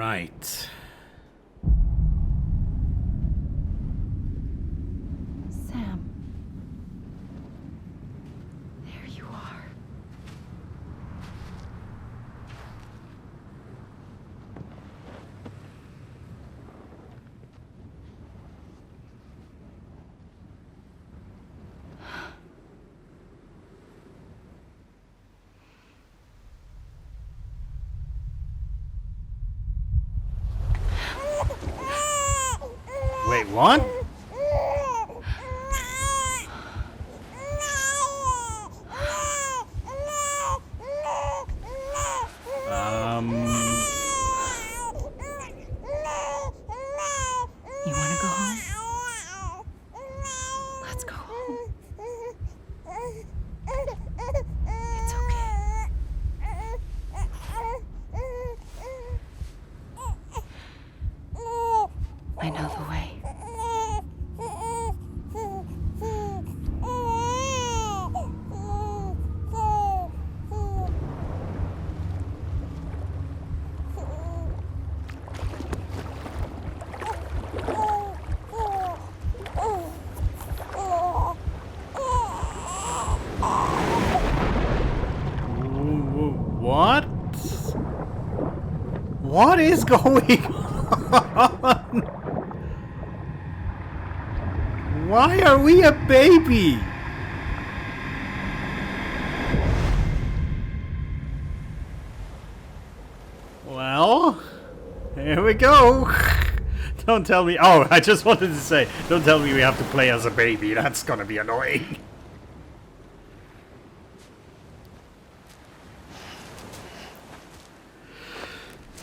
Right. Sam. There you are. Wait, what? You want to go home? Let's go home. It's okay. I know the way. What? What is going on? Why are we a baby? Well, here we go. Don't tell me. Oh, I just wanted to say, don't tell me we have to play as a baby. That's gonna be annoying.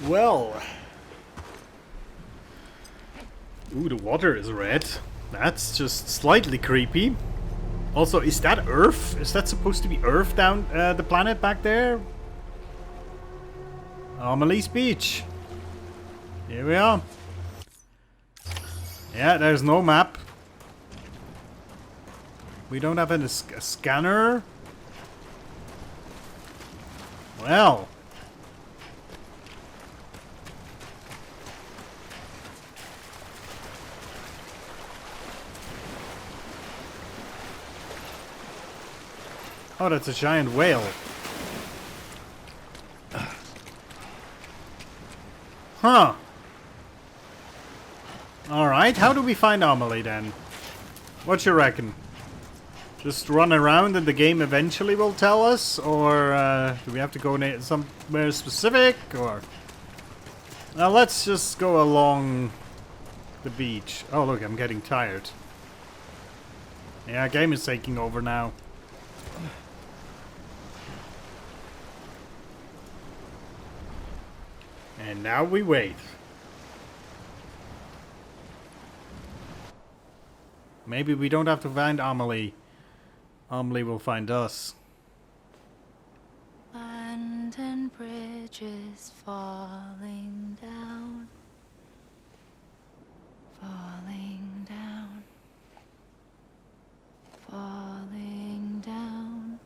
Well. Ooh, the water is red. That's just slightly creepy. Also, is that Earth? Is that supposed to be Earth down the planet back there? Amelie's Beach. Here we are. Yeah, there's no map. We don't have a scanner. Well. Oh, that's a giant whale. Huh. Alright, how do we find Amelie then? What you reckon? Just run around and the game eventually will tell us? Or do we have to go somewhere specific? Or now let's just go along the beach. Oh look, I'm getting tired. Yeah, game is taking over now. And now we wait. Maybe we don't have to find Amelie. Amelie will find us. Land and bridges falling down. Falling down. Falling down.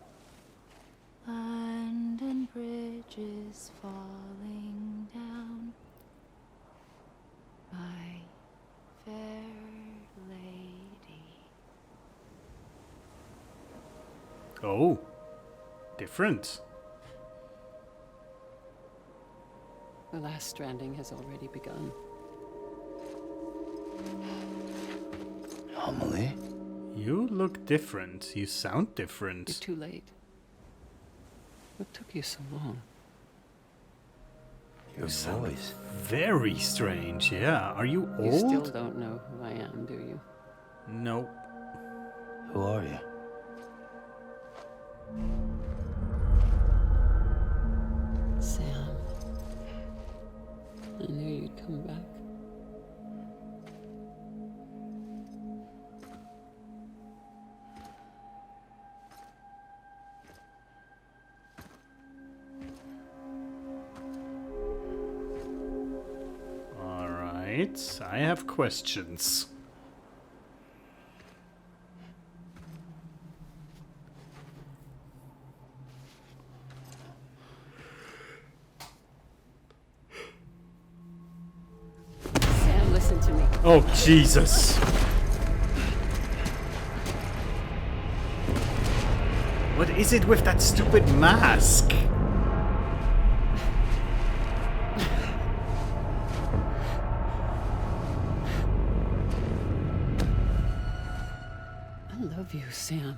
Land and bridges falling down. My fair lady. Oh, different. The last stranding has already begun. Amelie? You look different. You sound You're different. too late. What took you so long? Your voice. Very strange, yeah. Are you old? You still don't know who I am, do you? No. Who are you? Sam. I knew you'd come back. Alright, I have questions. Oh, Jesus. What is it with that stupid mask? I love you, Sam.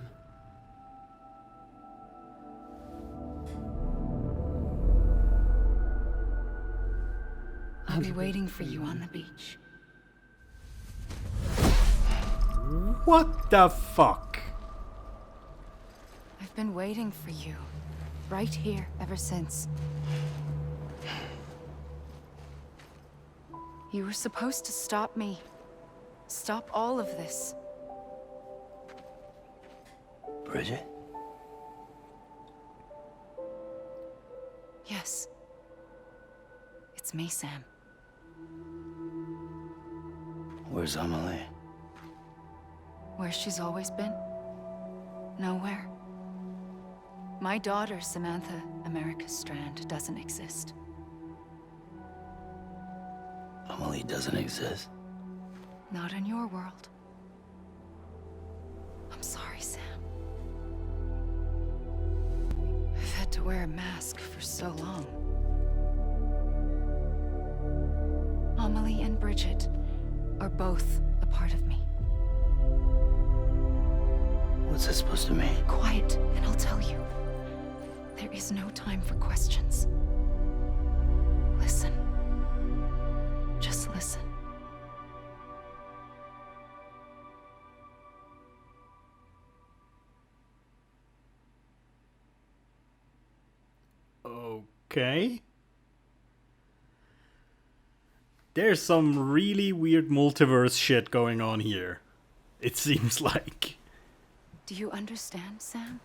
I'll be waiting for you on the beach. What the fuck? I've been waiting for you. Right here, ever since. You were supposed to stop me. Stop all of this. Bridget? Yes. It's me, Sam. Where's Amelie? Where she's always been. Nowhere. My daughter, Samantha America Strand, doesn't exist. Amelie doesn't exist. Not in your world. I'm sorry, Sam. I've had to wear a mask for so long. Amelie and Bridget are both a part of me. What's that supposed to mean? Quiet, and I'll tell you. There is no time for questions. Listen. Just listen. Okay. There's some really weird multiverse shit going on here. It seems like. Do you understand, Sam?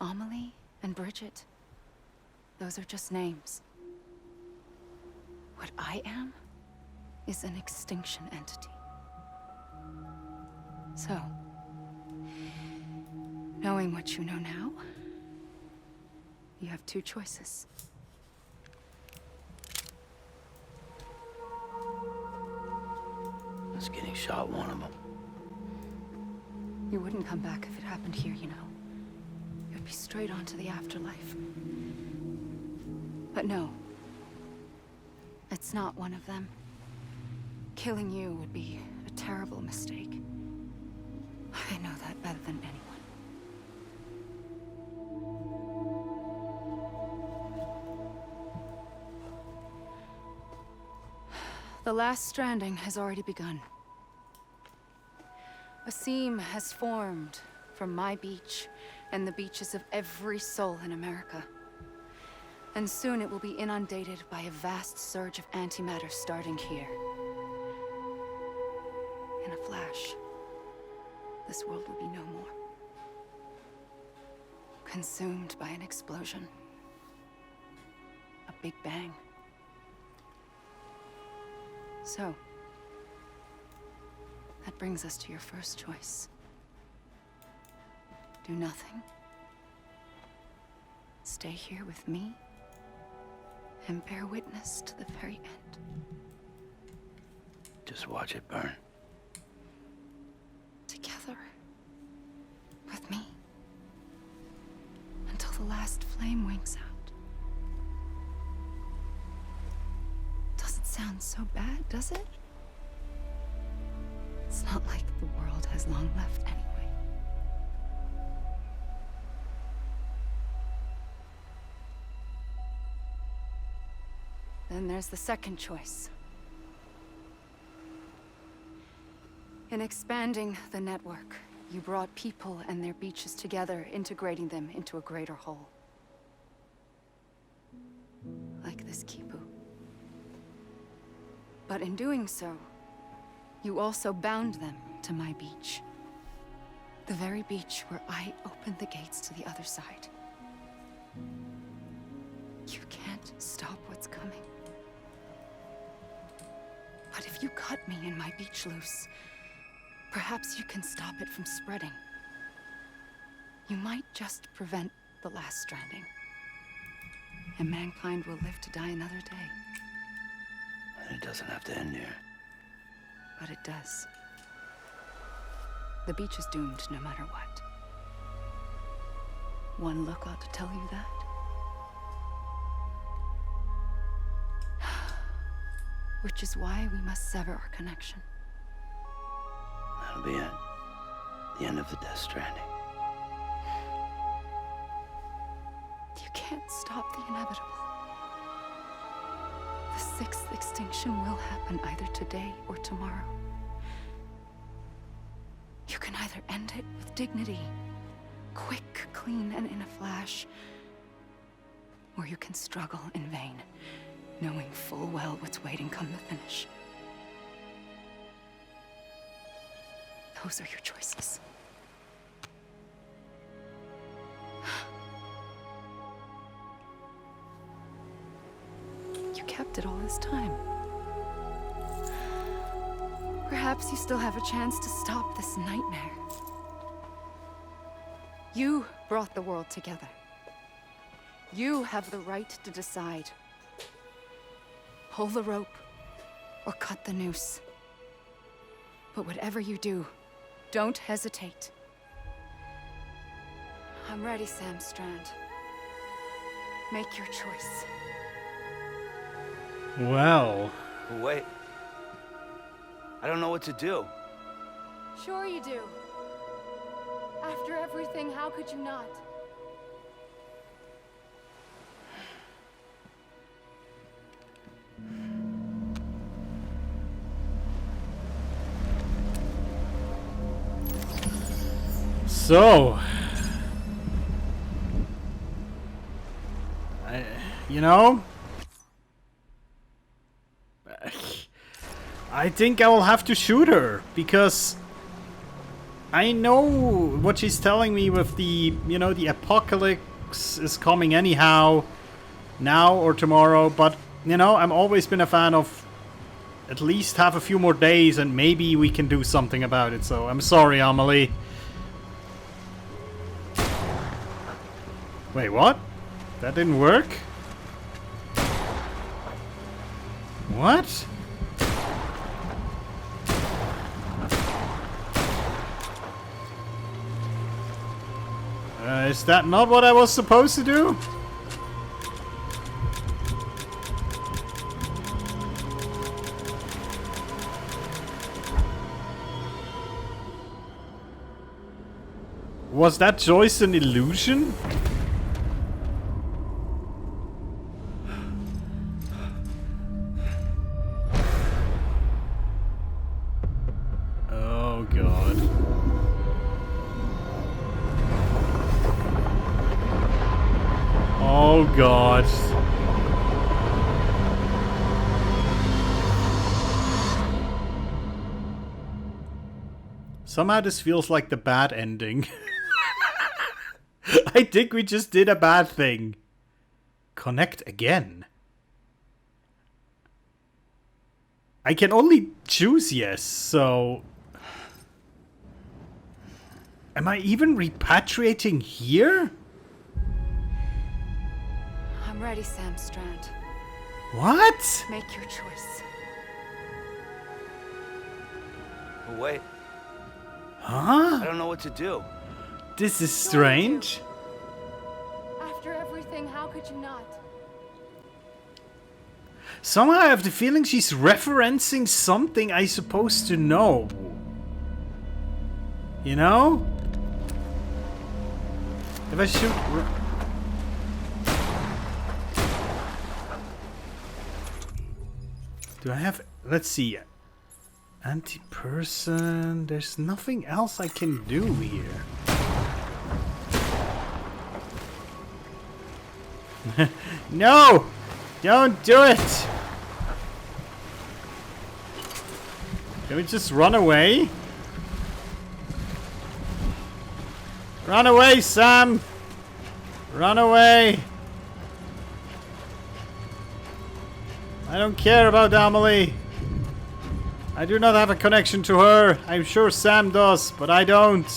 Amelie and Bridget. Those are just names. What I am is an extinction entity. So, knowing what you know now, you have two choices. Is getting shot one of them? You wouldn't come back if it happened here, you know. You'd be straight on to the afterlife. But no. It's not one of them. Killing you would be a terrible mistake. I know that better than anyone. The last stranding has already begun. A seam has formed from my beach and the beaches of every soul in America. And soon it will be inundated by a vast surge of antimatter starting here. In a flash, this world will be no more. Consumed by an explosion. A big bang. So, that brings us to your first choice. Do nothing. Stay here with me and bear witness to the very end. Just watch it burn. Together. With me. Until the last flame winks out. Doesn't sound so bad, does it? It's not like the world has long left anyway. Then there's the second choice. In expanding the network, you brought people and their beaches together, integrating them into a greater whole. Like this Kipu. But in doing so, you also bound them to my beach. The very beach where I opened the gates to the other side. You can't stop what's coming. But if you cut me and my beach loose, perhaps you can stop it from spreading. You might just prevent the last stranding. And mankind will live to die another day. And it doesn't have to end here. but it does. The beach is doomed no matter what. One look ought to tell you that. Which is why we must sever our connection. That'll be it. The end of the Death Stranding. You can't stop the inevitable. The sixth extinction will happen either today or tomorrow. You can either end it with dignity, quick, clean, and in a flash, or you can struggle in vain, knowing full well what's waiting come the finish. Those are your choices. You kept it all this time. Perhaps you still have a chance to stop this nightmare. You brought the world together. You have the right to decide. Pull the rope or cut the noose. But whatever you do, don't hesitate. I'm ready, Sam Strand. Make your choice. Well. Wait. I don't know what to do. Sure you do. After everything, how could you not? So, you know, I think I will have to shoot her, because I know what she's telling me with the, you know, the apocalypse is coming anyhow, now or tomorrow, but, you know, I've always been a fan of at least have a few more days and maybe we can do something about it, so I'm sorry, Amelie. Wait, what? That didn't work? What? Is that not what I was supposed to do? Was that choice an illusion? Oh god. Oh god. Somehow this feels like the bad ending. I think we just did a bad thing. Connect again. I can only choose yes, so... Am I even repatriating here? I'm ready, Sam Strand. What? Make your choice. Wait. Huh? I don't know what to do. This is strange. After everything, how could you not? Somehow I have the feeling she's referencing something I'm supposed to know. You know? If I shoot... Do I have... Let's see. Anti-person... There's nothing else I can do here. No! Don't do it! Can we just run away? Run away, Sam! Run away! I don't care about Amelie. I do not have a connection to her. I'm sure Sam does, but I don't.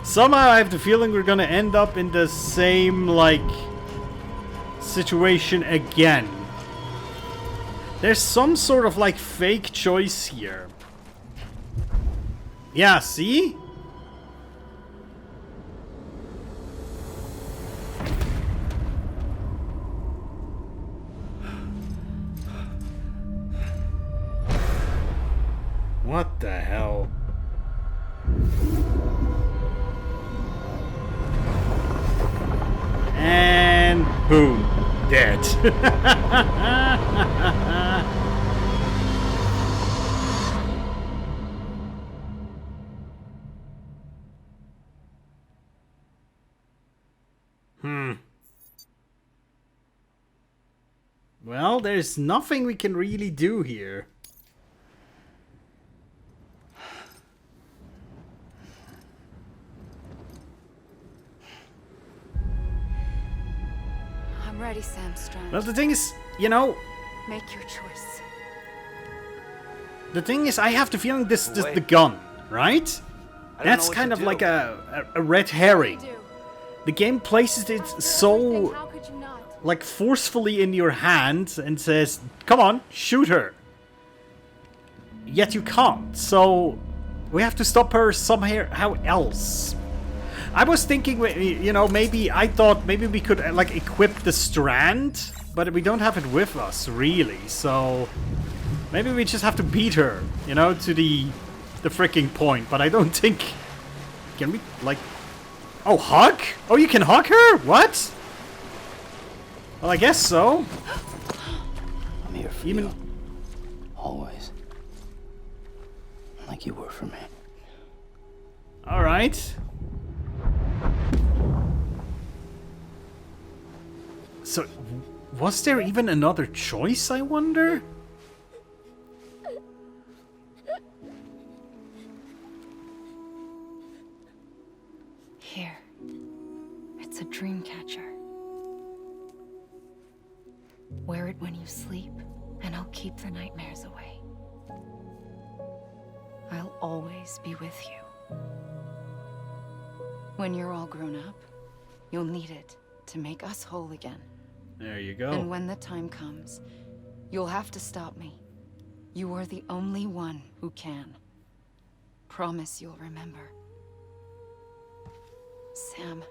Somehow I have the feeling we're gonna end up in the same, like, situation again. There's some sort of like fake choice here. Yeah, see? What the hell? And boom, dead. Well, there's nothing we can really do here. I'm ready, Sam Strand. Well, the thing is, you know, Make your choice. the thing is, I have the feeling this is the gun, right? I don't That's know what kind to of do. like a red herring. The game places it so How could you not? like forcefully in your hand and says, "Come on, shoot her." Yet you can't. So we have to stop her somehow else. I was thinking, you know, maybe I thought maybe we could like equip the strand, but we don't have it with us really. So maybe we just have to beat her, you know, to the freaking point. But I don't think. Can we like? Oh, hug? Oh, you can hug her? What? Well, I guess so. I'm here for Even- you. Always. Like you were for me. All right. So, was there even another choice, I wonder? Here. It's a dream catcher. Wear it when you sleep, and I'll keep the nightmares away. I'll always be with you. When you're all grown up, you'll need it to make us whole again. There you go. And when the time comes, you'll have to stop me. You are the only one who can. Promise you'll remember. Sam,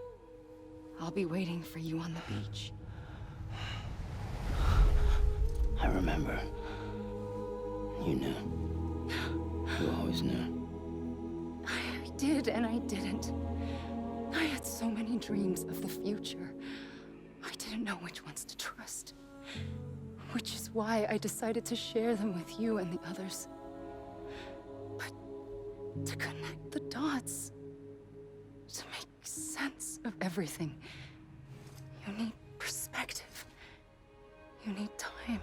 I'll be waiting for you on the beach. I remember. You knew. You always knew. I did and I didn't. I had so many dreams of the future. I didn't know which ones to trust. Which is why I decided to share them with you and the others. But to connect the dots, to make sense of everything, you need perspective. You need time.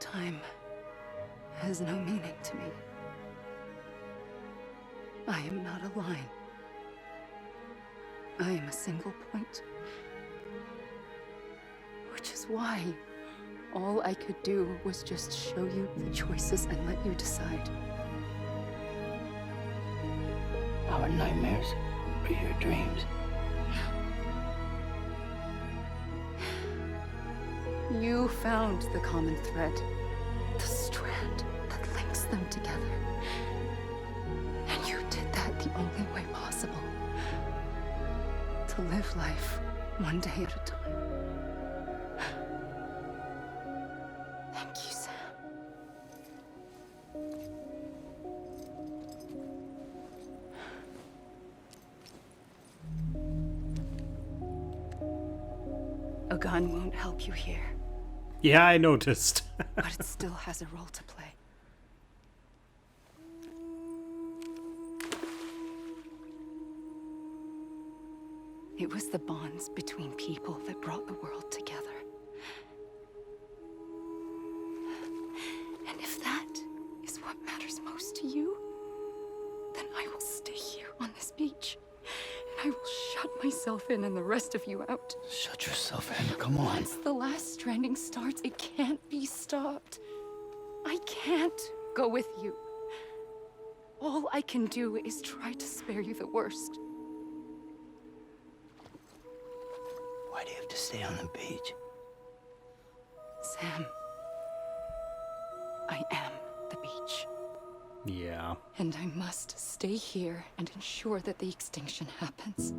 Time has no meaning to me. I am not a line. I am a single point. Which is why all I could do was just show you the choices and let you decide. Our nightmares are your dreams. You found the common thread, the strand that links them together. And you did that the only way possible. To live life one day at a time. Thank you, Sam. A gun won't help you here. Yeah, I noticed. But it still has a role to play. It was the bonds between people that brought the world together. And if that is what matters most to you, then I will stay here on this beach. And I will shut myself in and the rest of you out. Shut yourself in. Come on. Once the last stranding starts, it can't be stopped. I can't go with you. All I can do is try to spare you the worst. stay on the beach. Sam, I am the beach. Yeah. And I must stay here and ensure that the extinction happens.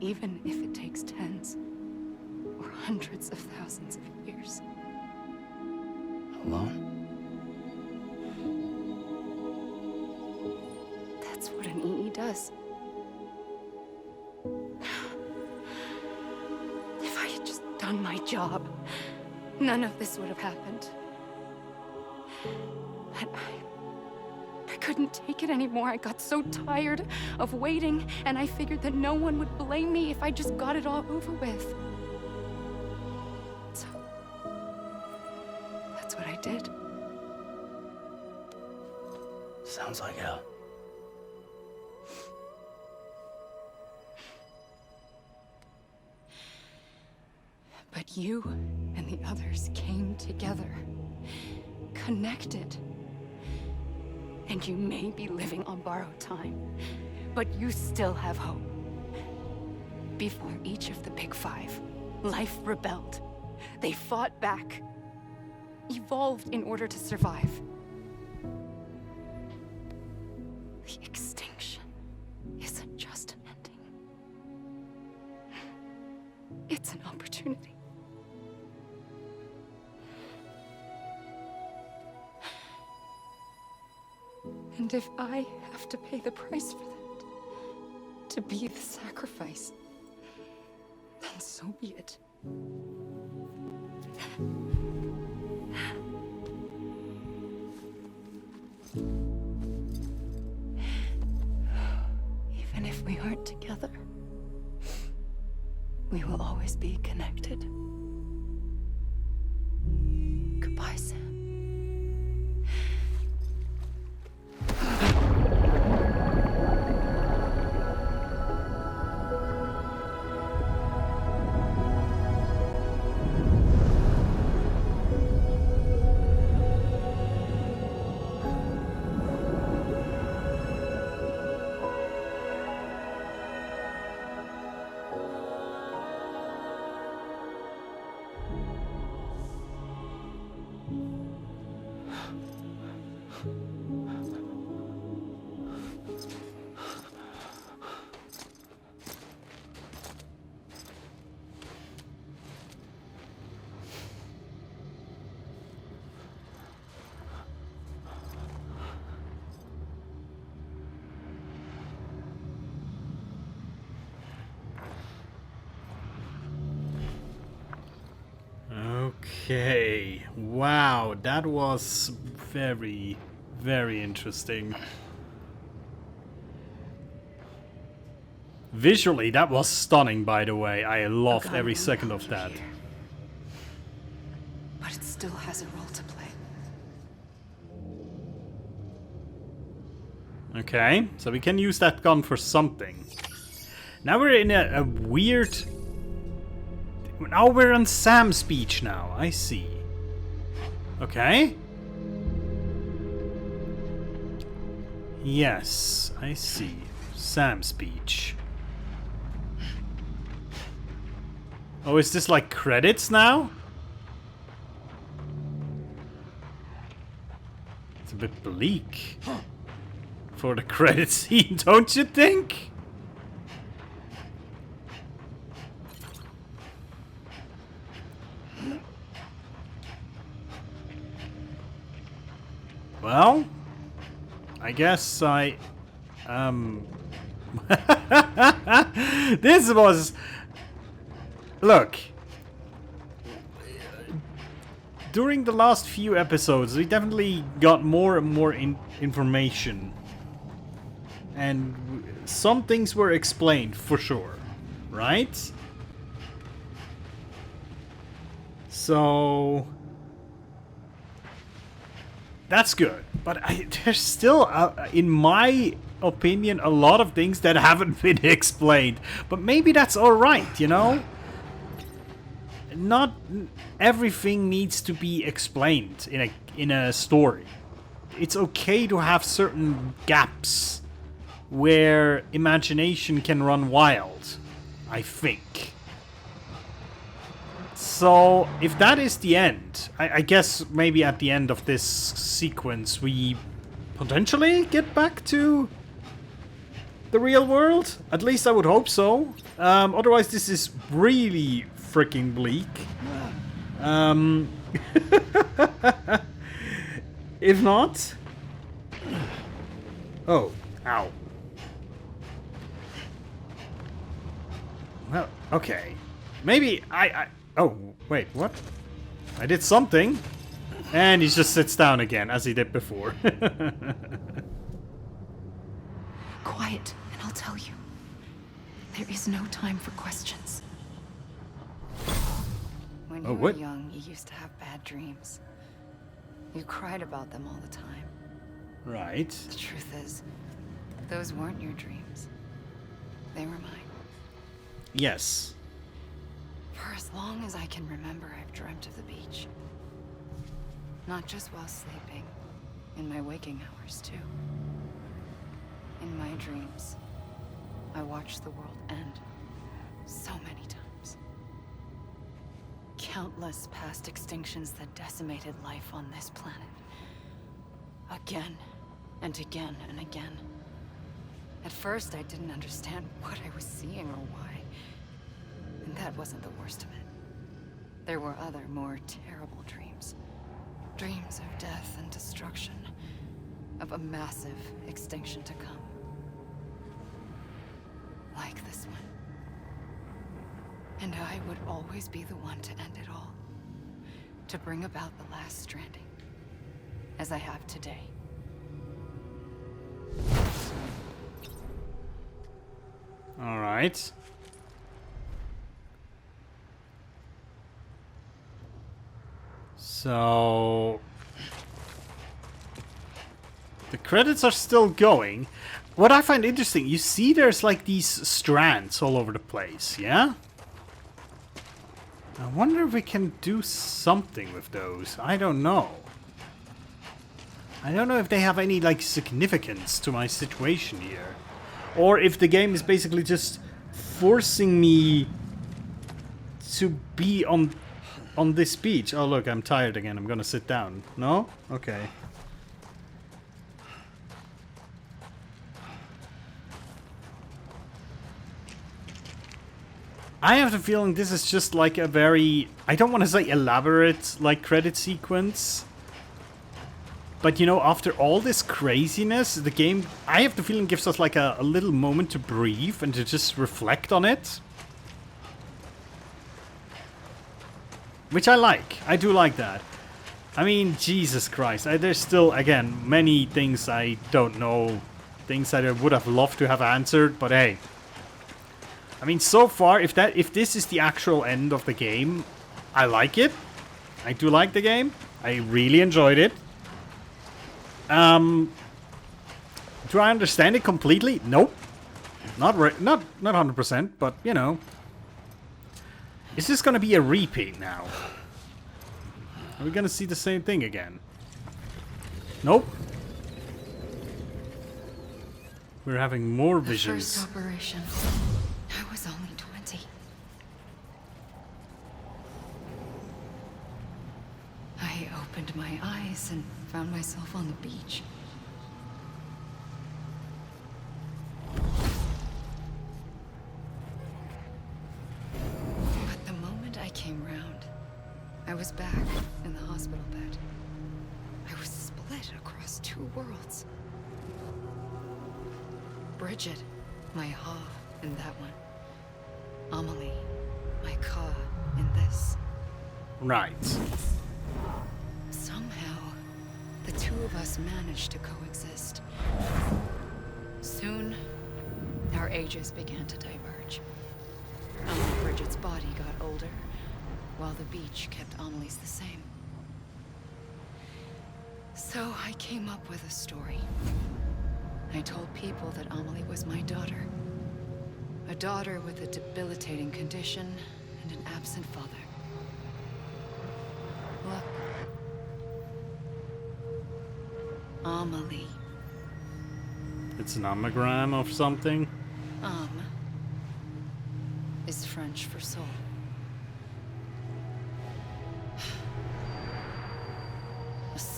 Even if it takes tens or hundreds of thousands of years. Alone? That's what an EE does. If I had just done my job, none of this would have happened. But I couldn't take it anymore. I got so tired of waiting, and I figured that no one would blame me if I just got it all over with. So, that's what I did. Sounds like hell. But you and the others came together, connected. And you may be living on borrowed time, but you still have hope. Before each of the Big Five, life rebelled. They fought back, evolved in order to survive. The extinction isn't just an ending. It's an opportunity. And if I have to pay the price for that, to be the sacrifice, then so be it. Even if we aren't together, we will always be connected. Goodbye, Sam. Okay. Wow, that was very, very interesting. Visually, that was stunning, by the way. I loved A gun every will second help of you that. here. But it still has a role to play. Okay, so we can use that gun for something. Now we're in a weird... Now we're on Sam's beach now, I see. Okay. Yes, I see. Sam's beach. Oh, is this like credits now? It's a bit bleak for the credit scene, don't you think? Well, I guess I... This was... Look. During the last few episodes, we definitely got more and more information. And some things were explained, for sure. Right? So... That's good, but there's still, in my opinion, a lot of things that haven't been explained. But maybe that's alright, you know? Not everything needs to be explained in a story. It's okay to have certain gaps where imagination can run wild, I think. So, if that is the end, I guess maybe at the end of this sequence we potentially get back to the real world? At least I would hope so. Otherwise this is really freaking bleak. If not... Oh, ow. Well, okay. Maybe oh, wait, what? I did something. And he just sits down again, as he did before. Quiet, and I'll tell you. There is no time for questions. When you were young, you used to have bad dreams. You cried about them all the time. Right. The truth is, those weren't your dreams. They were mine. Yes. For as long as I can remember, I've dreamt of the beach. Not just while sleeping, in my waking hours too. In my dreams, I watched the world end so many times. Countless past extinctions that decimated life on this planet. Again and again and again. At first, I didn't understand what I was seeing or why. And that wasn't the worst of it. There were other, more terrible dreams. Dreams of death and destruction. Of a massive extinction to come. Like this one. And I would always be the one to end it all. To bring about the last stranding. As I have today. All right. So the credits are still going. What I find interesting, you see there's like these strands all over the place, yeah? I wonder if we can do something with those. I don't know. I don't know if they have any like significance to my situation here. Or if the game is basically just forcing me to be on this beach. Oh look, I'm tired again. I'm gonna sit down. No? Okay. I have the feeling this is just like a very... I don't want to say elaborate, like, credit sequence. But, you know, after all this craziness, the game... I have the feeling gives us, like, a little moment to breathe and to just reflect on it. Which I like. I do like that. I mean, Jesus Christ. There's still, again, many things I don't know. Things that I would have loved to have answered, but hey... I mean, so far, if this is the actual end of the game, I like it. I do like the game. I really enjoyed it. Do I understand it completely? Nope. Not 100%, but you know. Is this gonna be a repeat now? Are we gonna see the same thing again? Nope. We're having more visions. The first operation. I was only 20. I opened my eyes and found myself on the beach. But the moment I came round, I was back in the hospital bed. I was split across two worlds. Bridget, my Ha in that one. Amelie, my Ka in this. Right. Somehow, the two of us managed to coexist. Soon, our ages began to diverge. Bridget's body got older, while the beach kept Amelie's the same. So I came up with a story. I told people that Amelie was my daughter. A daughter with a debilitating condition and an absent father. Look. Amelie. It's an anagram of something. Is French for soul.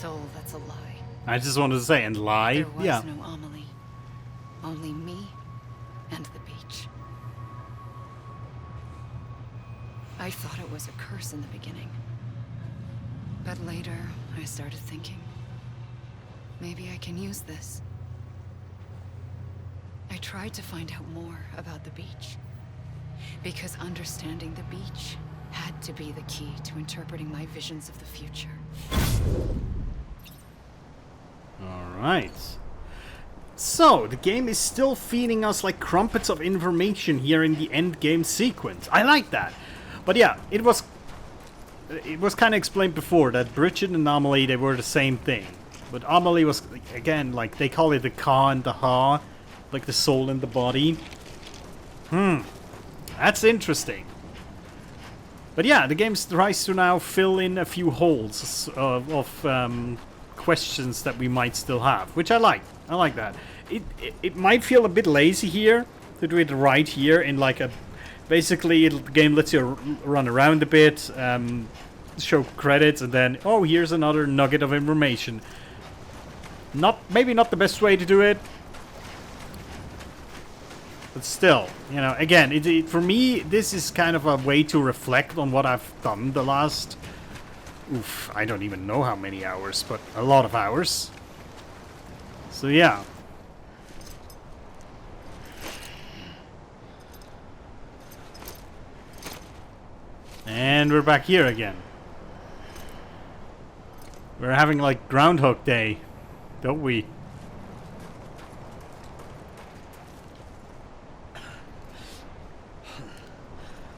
soul that's a lie. I just wanted to say, and lie? There was Yeah. no Amelie. Only me and the beach. I thought it was a curse in the beginning. But later, I started thinking, maybe I can use this. I tried to find out more about the beach. Because understanding the beach had to be the key to interpreting my visions of the future. Alright. So, the game is still feeding us like crumpets of information here in the end game sequence. I like that. But yeah, it was kind of explained before that Bridget and Amelie, they were the same thing. But Amelie was, again, like, they call it the Ka and the Ha, like the soul and the body. That's interesting. But yeah, the game tries to now fill in a few holes of questions that we might still have, which I like. I like that. It might feel a bit lazy here to do it right here in like a... Basically, the game lets you run around a bit, show credits, and then, oh, here's another nugget of information. Maybe not the best way to do it, but still, you know, again, for me, this is kind of a way to reflect on what I've done the last... I don't even know how many hours, but a lot of hours. So, yeah. And we're back here again. We're having like Groundhog Day, don't we?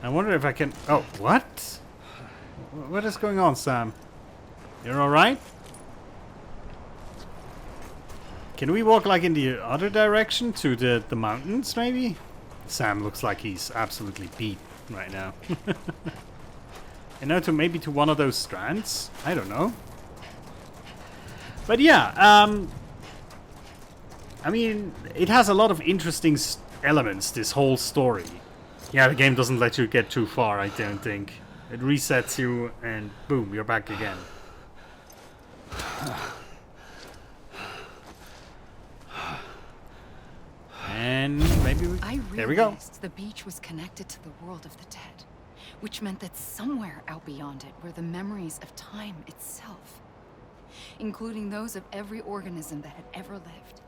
I wonder if I can... Oh, what? What is going on, Sam? You're alright? Can we walk like in the other direction to the mountains, maybe? Sam looks like he's absolutely beat right now. You know, maybe to one of those strands? I don't know. But yeah, I mean, it has a lot of interesting elements, this whole story. Yeah, the game doesn't let you get too far, I don't think. It resets you and boom, you're back again. And maybe there we go. The beach was connected to the world of the dead, which meant that somewhere out beyond it were the memories of time itself, including those of every organism that had ever lived.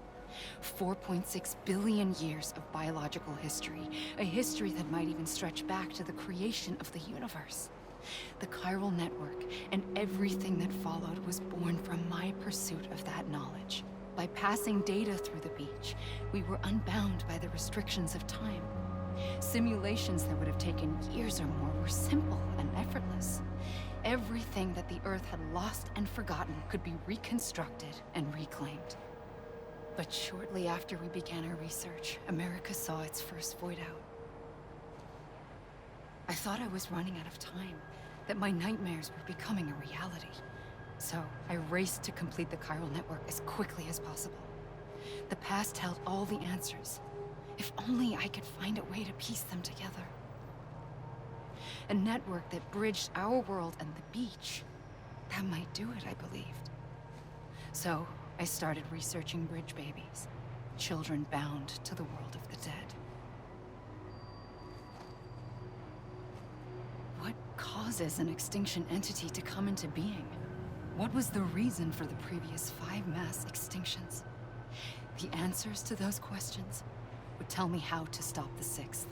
4.6 billion years of biological history, a history that might even stretch back to the creation of the universe. The chiral network and everything that followed was born from my pursuit of that knowledge. By passing data through the beach, we were unbound by the restrictions of time. Simulations that would have taken years or more were simple and effortless. Everything that the Earth had lost and forgotten could be reconstructed and reclaimed. But shortly after we began our research, America saw its first void out. I thought I was running out of time, that my nightmares were becoming a reality. So I raced to complete the chiral network as quickly as possible. The past held all the answers. If only I could find a way to piece them together. A network that bridged our world and the beach. That might do it, I believed. So I started researching bridge babies, children bound to the world of the dead. What causes an extinction entity to come into being? What was the reason for the previous 5 mass extinctions? The answers to those questions would tell me how to stop the 6th.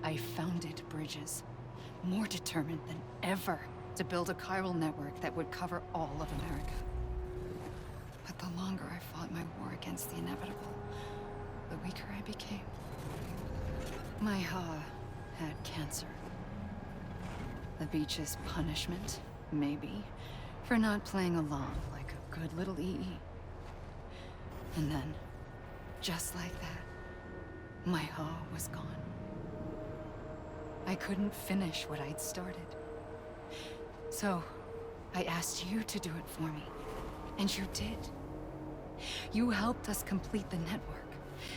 I founded bridges, more determined than ever to build a chiral network that would cover all of America. But the longer I fought my war against the inevitable, the weaker I became. My Ha had cancer. The beach's punishment, maybe, for not playing along like a good little EE. And then, just like that, my Ha was gone. I couldn't finish what I'd started. So, I asked you to do it for me, and you did. You helped us complete the network,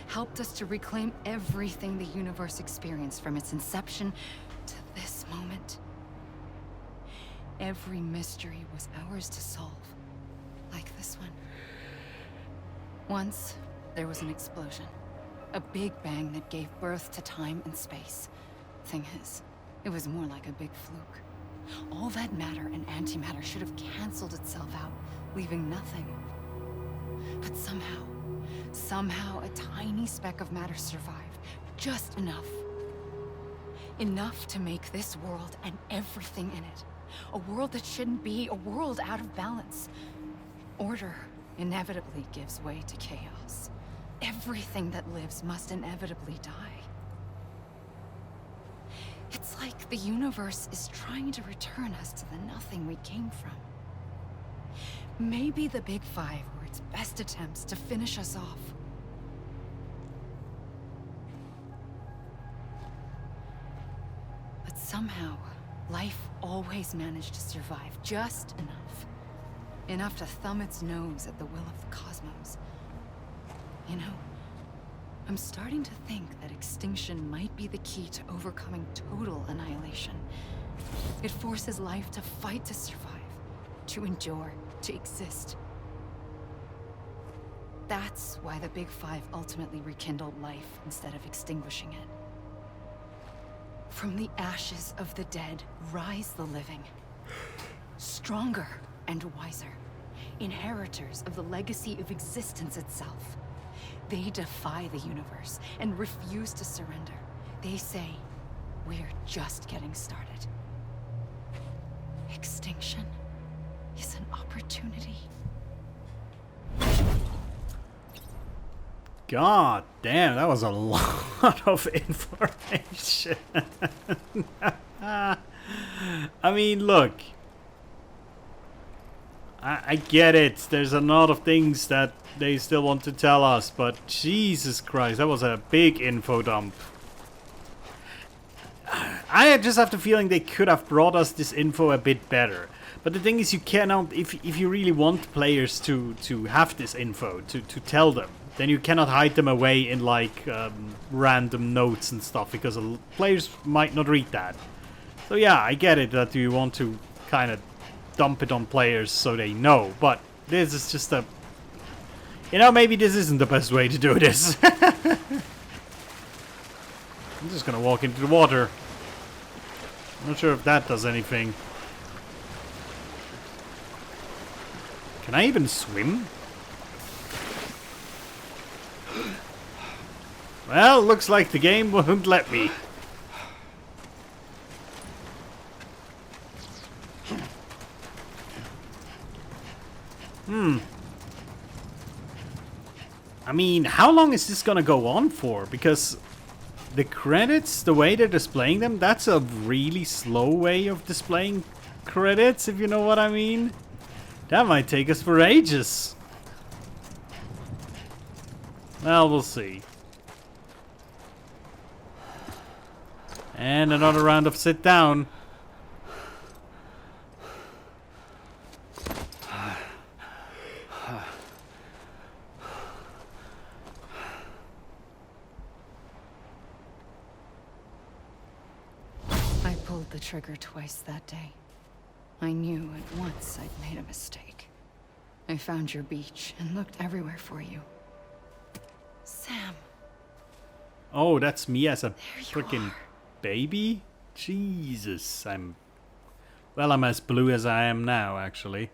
helped us to reclaim everything the universe experienced from its inception to this moment. Every mystery was ours to solve, like this one. Once, there was an explosion. A big bang that gave birth to time and space. Thing is, it was more like a big fluke. All that matter and antimatter should have canceled itself out, leaving nothing. But somehow a tiny speck of matter survived. Just enough. Enough to make this world and everything in it. A world that shouldn't be, a world out of balance. Order inevitably gives way to chaos. Everything that lives must inevitably die. It's like the universe is trying to return us to the nothing we came from. Maybe the Big Five were its best attempts to finish us off. But somehow, life always managed to survive just enough. Enough to thumb its nose at the will of the cosmos. You know, I'm starting to think that extinction might be the key to overcoming total annihilation. It forces life to fight to survive, to endure, to exist. That's why the Big Five ultimately rekindled life instead of extinguishing it. From the ashes of the dead rise the living. Stronger and wiser. Inheritors of the legacy of existence itself. They defy the universe and refuse to surrender. They say, we're just getting started. Extinction is an opportunity. God damn, that was a lot of information. I mean, look. I get it. There's a lot of things that they still want to tell us, but Jesus Christ, that was a big info dump. I just have the feeling they could have brought us this info a bit better. But the thing is, you cannot, if you really want players to have this info, to tell them, then you cannot hide them away in like random notes and stuff, because players might not read that. So yeah, I get it that you want to kind of dump it on players so they know, but this is just a... You know, maybe this isn't the best way to do this. I'm just gonna walk into the water. I'm not sure if that does anything. Can I even swim? Well, looks like the game won't let me. I mean, how long is this gonna go on for? Because the credits, the way they're displaying them, that's a really slow way of displaying credits, if you know what I mean. That might take us for ages. Well, we'll see. And another round of sit down. I pulled the trigger twice that day. I knew at once I'd made a mistake. I found your beach and looked everywhere for you. Sam. Oh, that's me as a There you freaking are. baby? Jesus, I'm as blue as I am now, actually.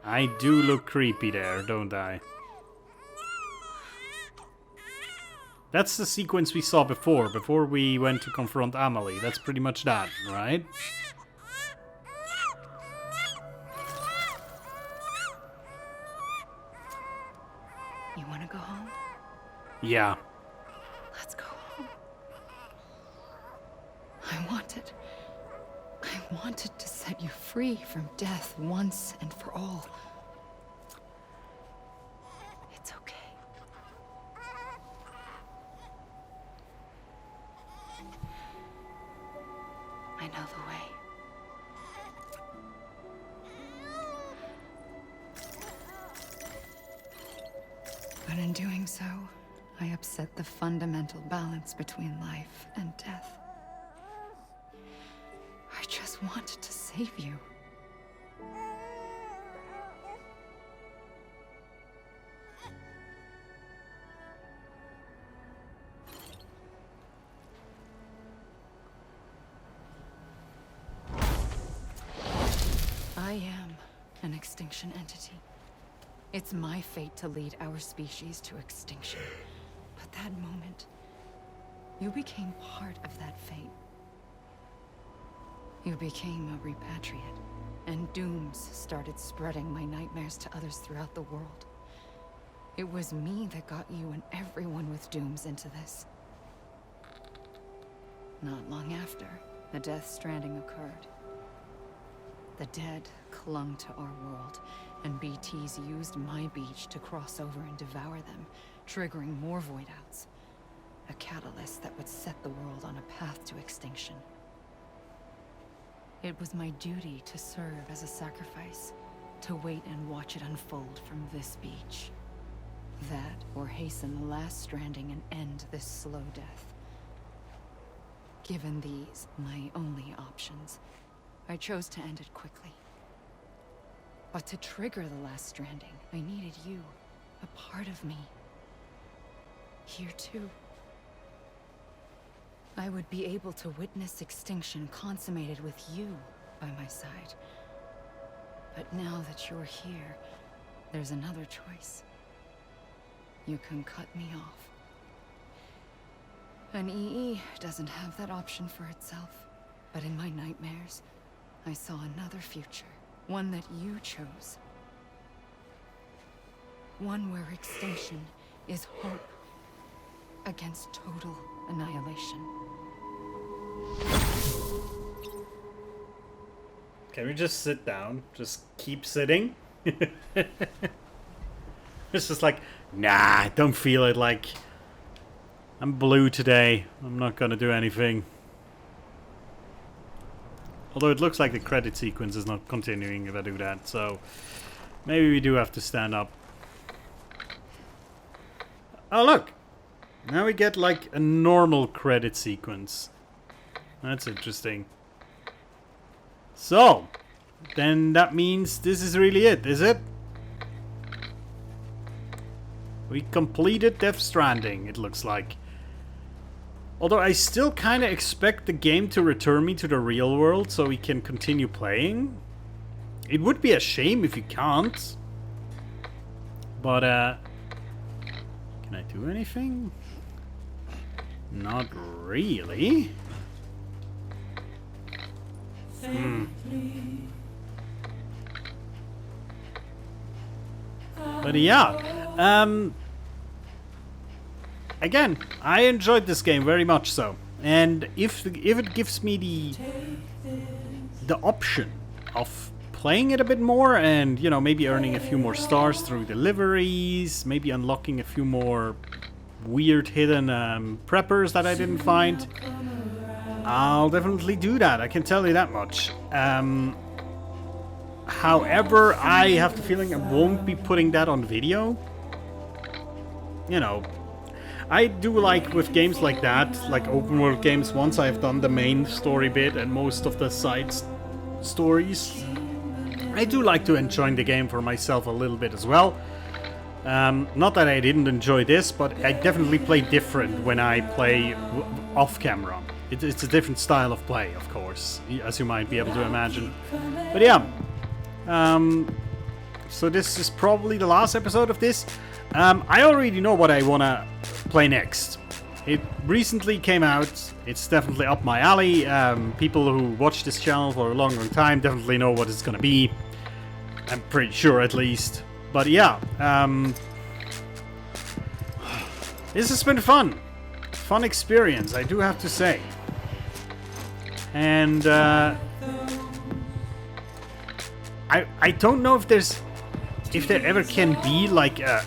I do look creepy there, don't I? That's the sequence we saw before we went to confront Amelie. That's pretty much that, right? You want to go home? Yeah. Let's go home. I wanted to set you free from death once and for all. It's okay. I know the way. But in doing so, I upset the fundamental balance between life and death. I just wanted to save you. I am an extinction entity. It's my fate to lead our species to extinction. But that moment, you became part of that fate. You became a repatriate, and dooms started spreading my nightmares to others throughout the world. It was me that got you and everyone with dooms into this. Not long after, the Death Stranding occurred. The dead clung to our world, and BTs used my beach to cross over and devour them, triggering more void outs. A catalyst that would set the world on a path to extinction. It was my duty to serve as a sacrifice, to wait and watch it unfold from this beach. That, or hasten the last stranding and end this slow death. Given these, my only options, I chose to end it quickly. But to trigger the last stranding, I needed you, a part of me. Here too. I would be able to witness extinction consummated with you by my side. But now that you're here, there's another choice. You can cut me off. An EE doesn't have that option for itself. But in my nightmares, I saw another future. One that you chose. One where extinction is hope against total annihilation. Can we just sit down? Just keep sitting? It's just like, nah, don't feel it. Like, I'm blue today. I'm not gonna do anything. Although it looks like the credit sequence is not continuing if I do that, so maybe we do have to stand up. Oh look! Now we get like a normal credit sequence. That's interesting. So, then that means this is really it, is it? We completed Death Stranding, it looks like. Although I still kind of expect the game to return me to the real world so we can continue playing. It would be a shame if you can't. But, can I do anything? Not really. But yeah, again, I enjoyed this game very much so, and if it gives me the option of playing it a bit more, and you know, maybe earning a few more stars through deliveries, maybe unlocking a few more weird hidden preppers that I didn't find, I'll definitely do that. I can tell you that much. However, I have the feeling I won't be putting that on video. You know, I do like with games like that, like open world games, once I've done the main story bit and most of the side stories, I do like to enjoy the game for myself a little bit as well. Not that I didn't enjoy this, but I definitely play different when I play off camera. It's a different style of play, of course, as you might be able to imagine. But yeah, so this is probably the last episode of this. I already know what I want to play next. It recently came out. It's definitely up my alley. People who watch this channel for a long, long time definitely know what it's going to be. I'm pretty sure, at least. But yeah, this has been fun. Fun experience, I do have to say. And I don't know if there ever can be like a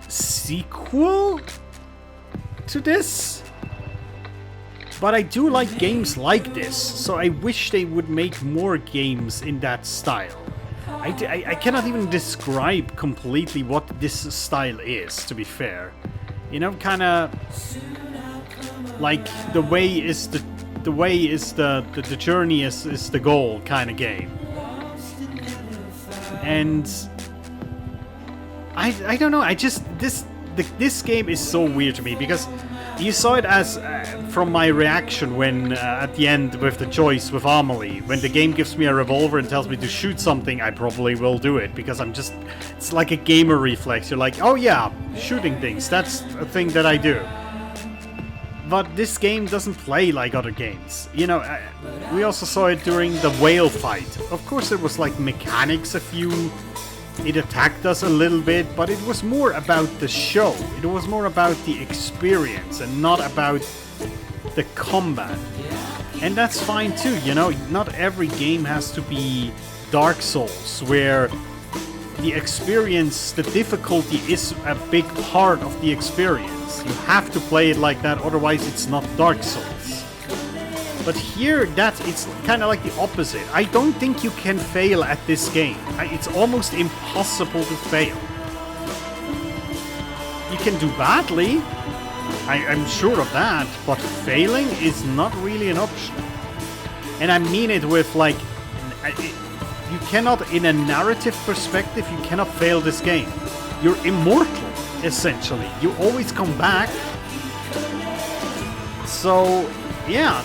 sequel to this, but I do like games like this, so I wish they would make more games in that style. I cannot even describe completely what this style is, to be fair. You know, kind of like the way is the journey is the goal kind of game. And I don't know, this game is so weird to me, because you saw it as from my reaction when at the end with the choice with Amelie, when the game gives me a revolver and tells me to shoot something, I probably will do it, because it's like a gamer reflex. You're like, oh yeah, shooting things, that's a thing that I do. But this game doesn't play like other games. You know, we also saw it during the whale fight. Of course there was like mechanics, it attacked us a little bit, but it was more about the show. It was more about the experience and not about the combat. And that's fine too, you know, not every game has to be Dark Souls, where the experience, the difficulty is a big part of the experience. You have to play it like that, otherwise it's not Dark Souls. But here, it's kind of like the opposite. I don't think you can fail at this game. It's almost impossible to fail. You can do badly, I'm sure of that, but failing is not really an option. And I mean it with like, you cannot, in a narrative perspective, you cannot fail this game. You're immortal, essentially. You always come back. So, yeah.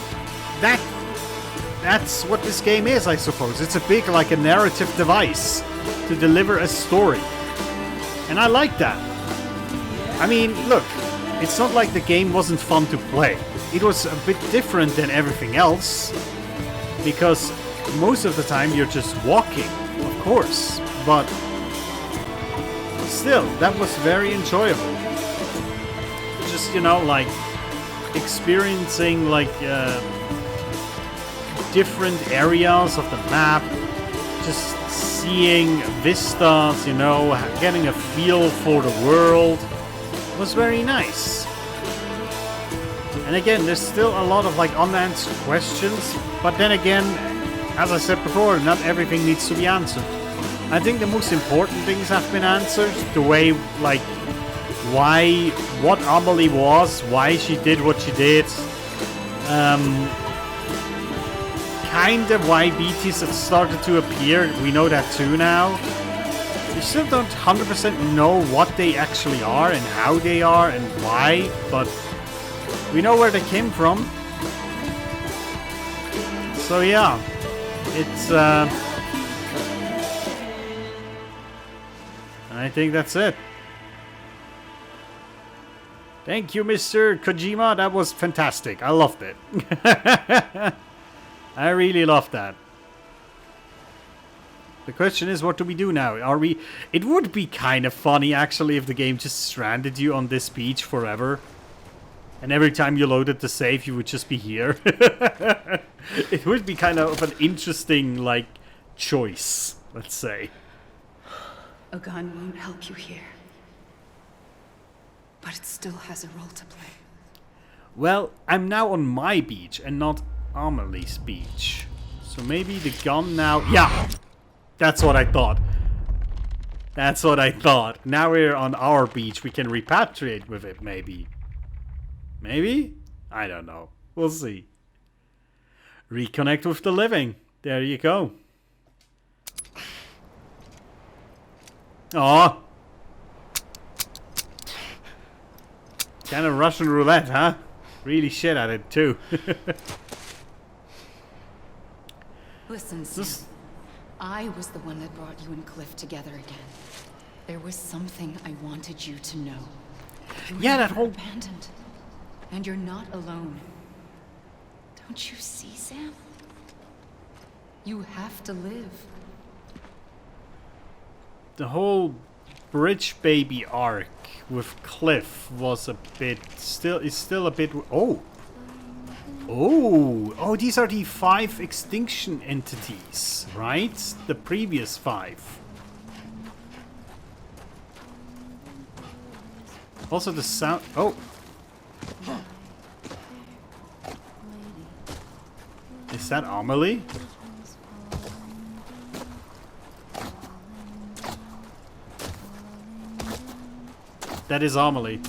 That's what this game is, I suppose. It's a big, like a narrative device to deliver a story. And I like that. I mean, look, it's not like the game wasn't fun to play. It was a bit different than everything else, because most of the time you're just walking, of course, but still, that was very enjoyable. Just, you know, like experiencing like different areas of the map, just seeing vistas, you know, getting a feel for the world was very nice. And again, there's still a lot of like unanswered questions, but then again, as I said before, not everything needs to be answered. I think the most important things have been answered, the way, like, what Amelie was, why she did what she did, kind of why BTs had started to appear, we know that too now. We still don't 100% know what they actually are and how they are and why, but we know where they came from. So yeah, it's I think that's it. Thank you, Mr. Kojima. That was fantastic. I loved it. I really loved that. The question is, what do we do now? It would be kind of funny, actually, if the game just stranded you on this beach forever. And every time you loaded the save, you would just be here. It would be kind of an interesting, like, choice, let's say. A gun won't help you here. But it still has a role to play. Well, I'm now on my beach and not Amelie's beach. So maybe the gun now... Yeah! That's what I thought. That's what I thought. Now we're on our beach. We can repatriate with it, maybe. Maybe? I don't know. We'll see. Reconnect with the living. There you go. Aw. Kind of Russian roulette, huh? Really shit at it, too. Listen, Sam. I was the one that brought you and Cliff together again. There was something I wanted you to know. Yeah, that whole... abandoned. And you're not alone. Don't you see, Sam? You have to live. The whole Bridge Baby arc with Cliff was a bit... is still a bit... Oh! Oh! These are the 5 extinction entities, right? The previous 5. Also the sound... Oh! Is that Amelie? That is Amelie.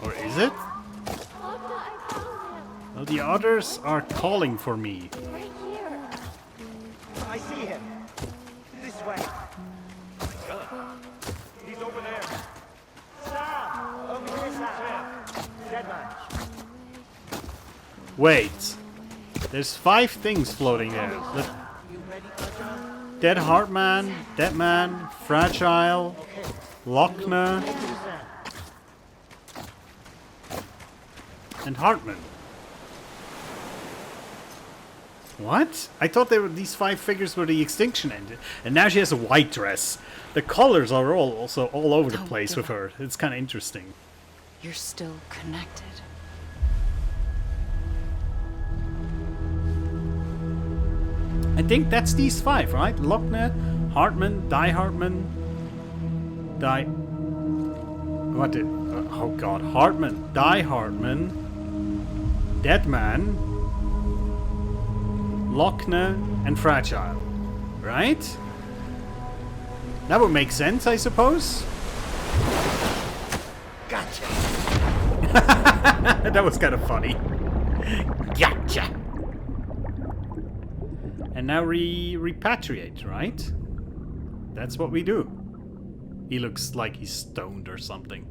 Or is it? Well, the others are calling for me. Right here. I see him. This way. He's over there. Sam! Over here, Sam. Dead man. Wait. There's 5 things floating there. Dead Heartman, Dead Man, Fragile, Lochner, and Hartman. What? I thought these 5 figures were the extinction ended, and now she has a white dress. The colors are also all over the place with her. It's kind of interesting. You're still connected. I think that's these 5, right? Lochner, Hartman, Die Hartman, What did... oh god. Hartman, Die Hartman, Dead Man, Lochner, and Fragile. Right? That would make sense, I suppose. Gotcha. That was kind of funny. Gotcha. And now repatriate, right? That's what we do. He looks like he's stoned or something.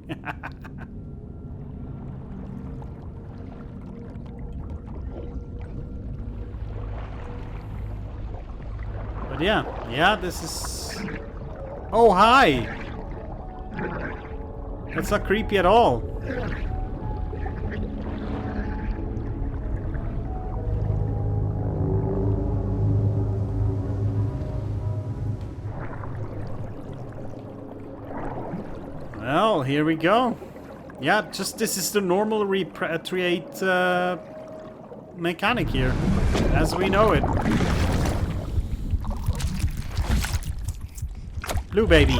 But yeah, this is... Oh, hi! That's not creepy at all. Well, here we go. Yeah, just this is the normal repatriate mechanic here, as we know it. Blue baby.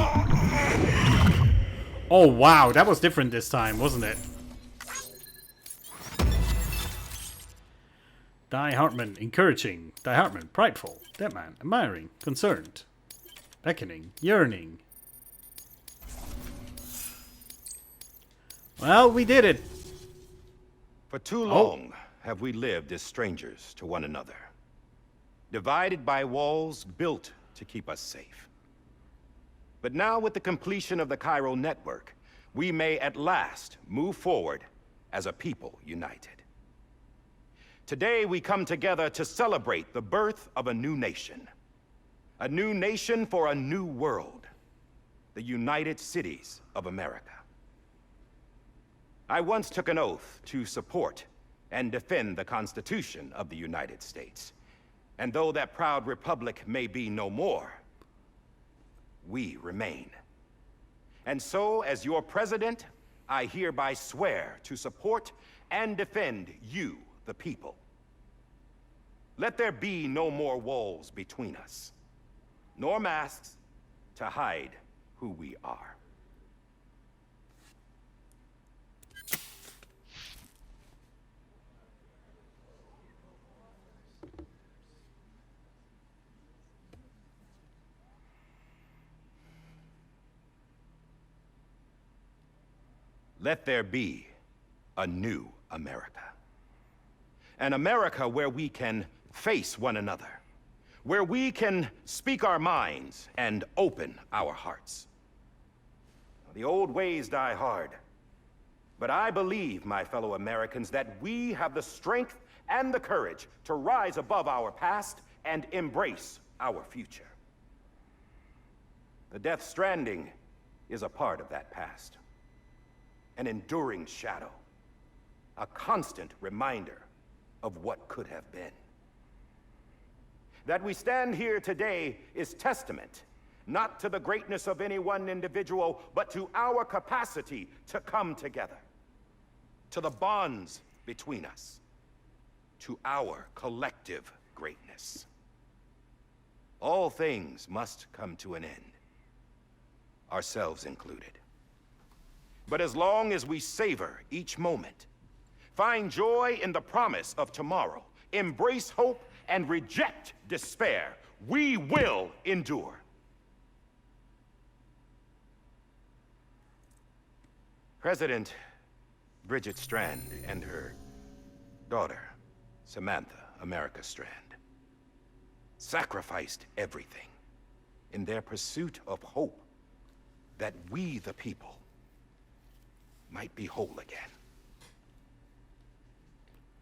Oh wow, that was different this time, wasn't it? Die Hartman, encouraging. Die Hartman, prideful. Dead Man, admiring. Concerned. Beckoning. Yearning. Well, we did it. For too long have we lived as strangers to one another, divided by walls built to keep us safe. But now, with the completion of the chiral network, we may at last move forward as a people united. Today, we come together to celebrate the birth of a new nation for a new world, the United Cities of America. I once took an oath to support and defend the Constitution of the United States. And though that proud republic may be no more, we remain. And so, as your president, I hereby swear to support and defend you, the people. Let there be no more walls between us, nor masks to hide who we are. Let there be a new America. An America where we can face one another, where we can speak our minds and open our hearts. The old ways die hard, but I believe, my fellow Americans, that we have the strength and the courage to rise above our past and embrace our future. The Death Stranding is a part of that past. An enduring shadow, a constant reminder of what could have been. That we stand here today is testament, not to the greatness of any one individual, but to our capacity to come together, to the bonds between us, to our collective greatness. All things must come to an end, ourselves included. But as long as we savor each moment, Find joy in the promise of tomorrow. Embrace hope and reject despair. We will endure. President Bridget Strand and her daughter, Samantha America Strand, sacrificed everything in their pursuit of hope that we, the people, might be whole again.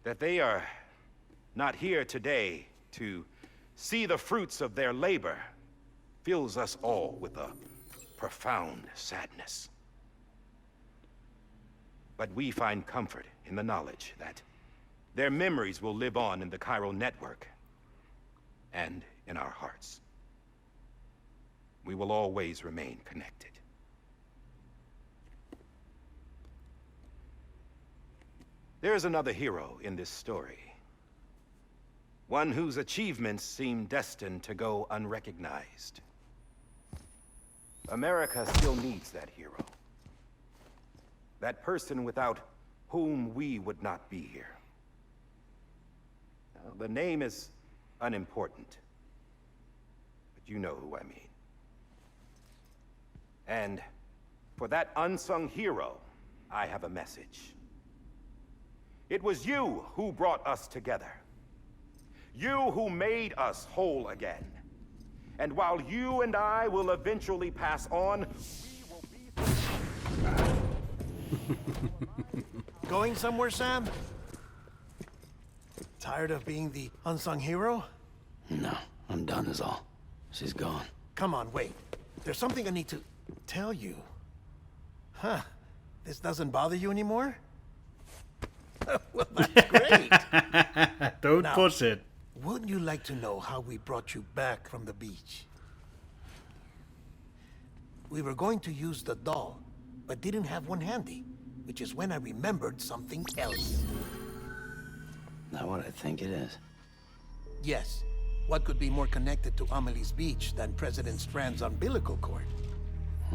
That they are not here today to see the fruits of their labor fills us all with a profound sadness. But we find comfort in the knowledge that their memories will live on in the chiral network and in our hearts. We will always remain connected. There is another hero in this story. One whose achievements seem destined to go unrecognized. America still needs that hero. That person without whom we would not be here. Now, the name is unimportant, but you know who I mean. And for that unsung hero, I have a message. It was you who brought us together. You who made us whole again. And while you and I will eventually pass on, we will be... Going somewhere, Sam? Tired of being the unsung hero? No, I'm done is all. She's gone. Come on, wait. There's something I need to tell you. Huh. This doesn't bother you anymore? Well, that's great. Don't Now, push it. Wouldn't you like to know how we brought you back from the beach? We were going to use the doll, but didn't have one handy, which is when I remembered something else. Not what I think it is. Yes. What could be more connected to Amelie's beach than President Strand's umbilical cord?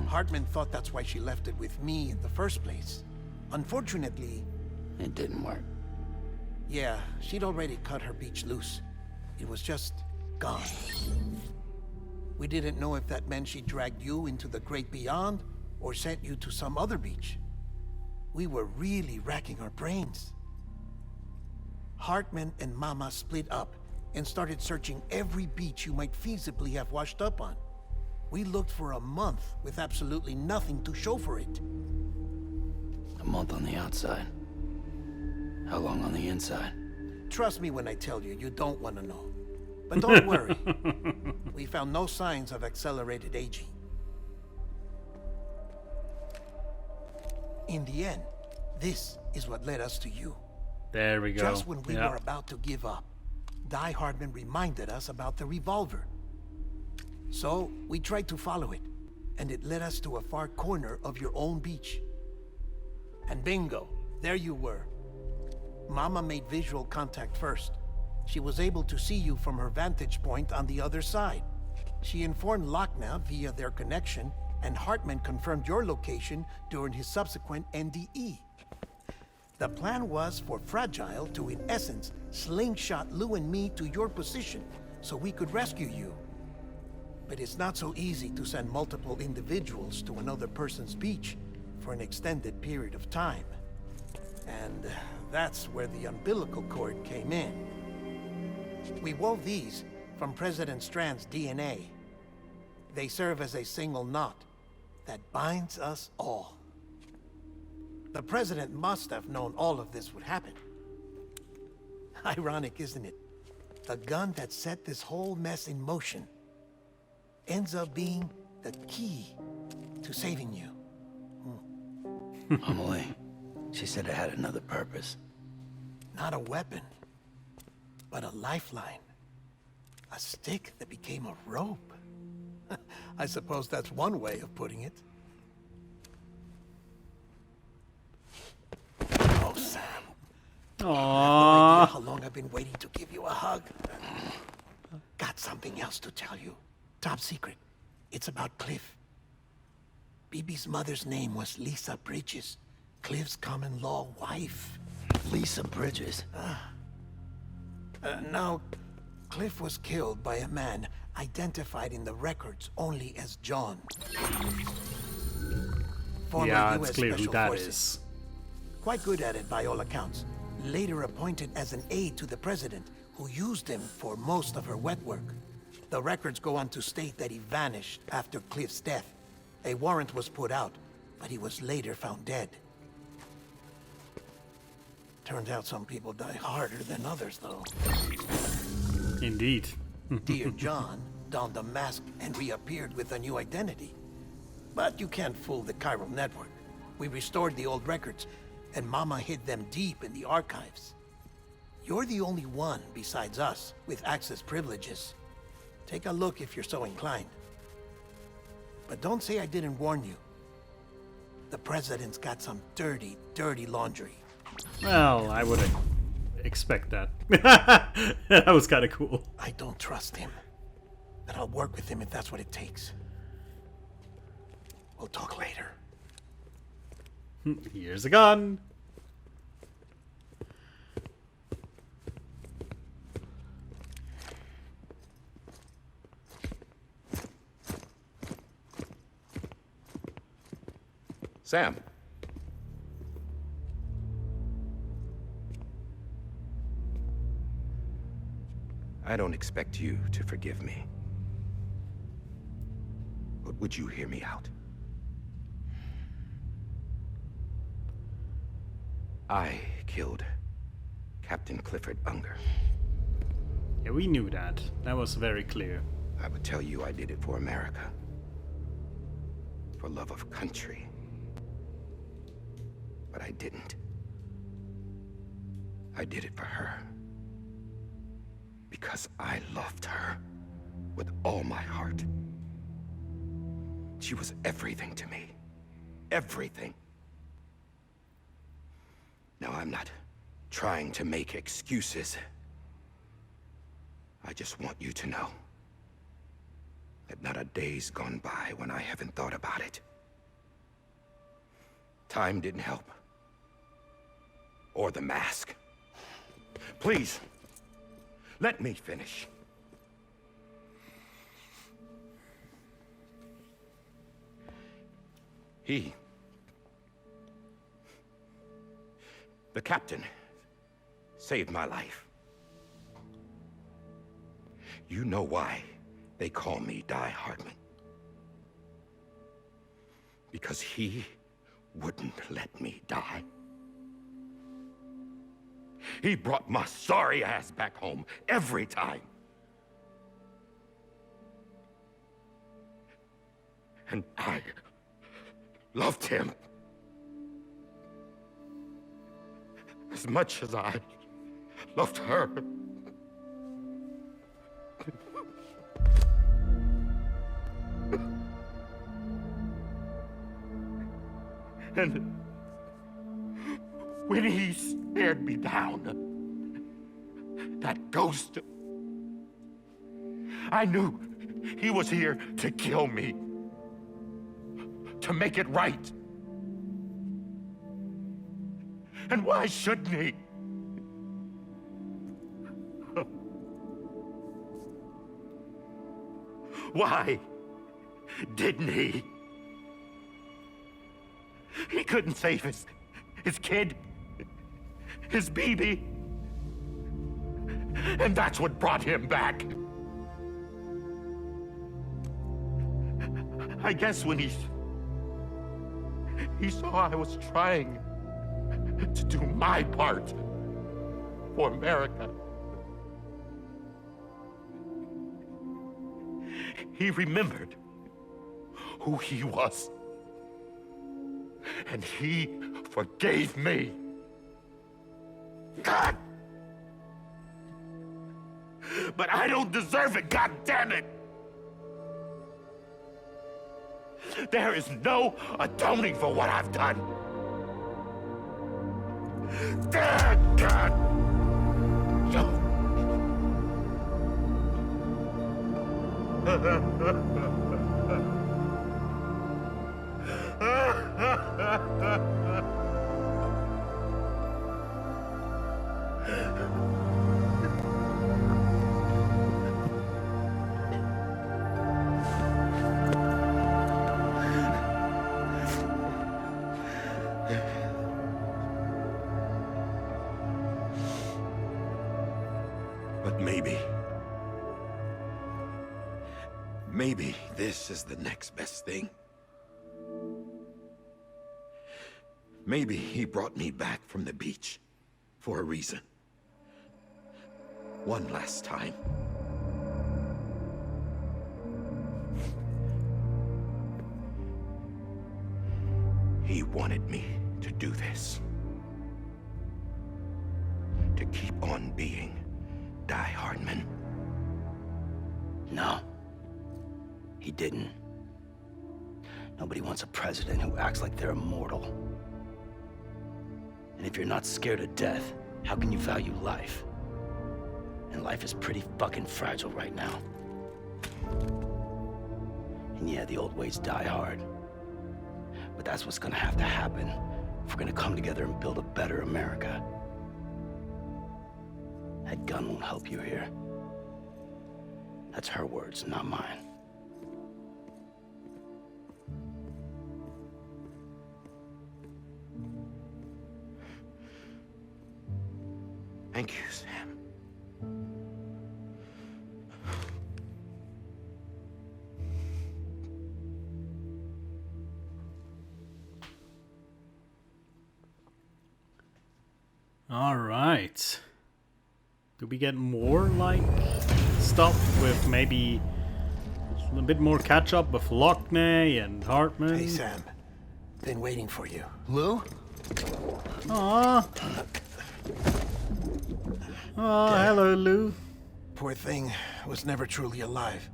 Hartman thought that's why she left it with me in the first place. Unfortunately... It didn't work. Yeah, she'd already cut her beach loose. It was just gone. We didn't know if that meant she dragged you into the great beyond, or sent you to some other beach. We were really racking our brains. Hartman and Mama split up and started searching every beach you might feasibly have washed up on. We looked for a month with absolutely nothing to show for it. A month on the outside. How long on the inside? Trust me when I tell you, you don't want to know. But don't worry. We found no signs of accelerated aging. In the end, this is what led us to you. There we go. Just when we were about to give up, Die Hardman reminded us about the revolver. So, we tried to follow it, and it led us to a far corner of your own beach. And bingo, there you were. Mama made visual contact first. She was able to see you from her vantage point on the other side. She informed Lochna via their connection, and Hartman confirmed your location during his subsequent NDE. The plan was for Fragile to, in essence, slingshot Lou and me to your position so we could rescue you. But it's not so easy to send multiple individuals to another person's beach for an extended period of time. And that's where the umbilical cord came in. We wove these from President Strand's DNA. They serve as a single knot that binds us all. The President must have known all of this would happen. Ironic, isn't it? The gun that set this whole mess in motion ends up being the key to saving you. Amelie, she said it had another purpose. Not a weapon, but a lifeline. A stick that became a rope. I suppose that's one way of putting it. Oh, Sam. No Aww. idea how long I've been waiting to give you a hug. Got something else to tell you. Top secret. It's about Cliff. Bibi's mother's name was Lisa Bridges, Cliff's common-law wife. Lisa Bridges. Now, Cliff was killed by a man identified in the records only as John. Former Yeah, US it's clear who Special that Forces. is. Quite good at it by all accounts. Later appointed as an aide to the president, who used him for most of her wet work. The records go on to state that he vanished after Cliff's death. A warrant was put out, but he was later found dead. Turns out some people die harder than others, though. Indeed. Dear John donned a mask and reappeared with a new identity. But you can't fool the chiral network. We restored the old records, and Mama hid them deep in the archives. You're the only one besides us with access privileges. Take a look if you're so inclined. But don't say I didn't warn you. The president's got some dirty, dirty laundry. Well, I would expect that. That was kind of cool. I don't trust him. But I'll work with him if that's what it takes. We'll talk later. Here's a gun. Sam. I don't expect you to forgive me. But would you hear me out? I killed Captain Clifford Unger. Yeah, we knew that. That was very clear. I would tell you I did it for America. For love of country. But I didn't. I did it for her. Because I loved her with all my heart. She was everything to me. Everything. Now, I'm not trying to make excuses. I just want you to know that not a day's gone by when I haven't thought about it. Time didn't help. Or the mask. Please, let me finish. The captain, saved my life. You know why they call me Die Hardman. Because he wouldn't let me die. He brought my sorry ass back home every time. And I loved him as much as I loved her. And when he stared me down, that ghost, I knew he was here to kill me, to make it right. And why shouldn't he? Why didn't he? He couldn't save his kid, his baby. And that's what brought him back. I guess when he saw I was trying to do my part for America, he remembered who he was. And he forgave me. God! But I don't deserve it, God damn it! There is no atoning for what I've done. God! But maybe this is the next best thing. Maybe he brought me back from the beach for a reason. One last time. He wanted me to do this. To keep on being Die Hardman. No. He didn't. Nobody wants a president who acts like they're immortal. And if you're not scared of death, how can you value life? And life is pretty fucking fragile right now. And yeah, the old ways die hard. But that's what's gonna have to happen if we're gonna come together and build a better America. That gun won't help you here. That's her words, not mine. Thank you, Sam. All right. Do we get more, like, stuff with maybe a bit more catch-up with Lockney and Hartman? Hey, Sam. Been waiting for you. Lou? Aww. Oh, hello, Lou. Poor thing was never truly alive.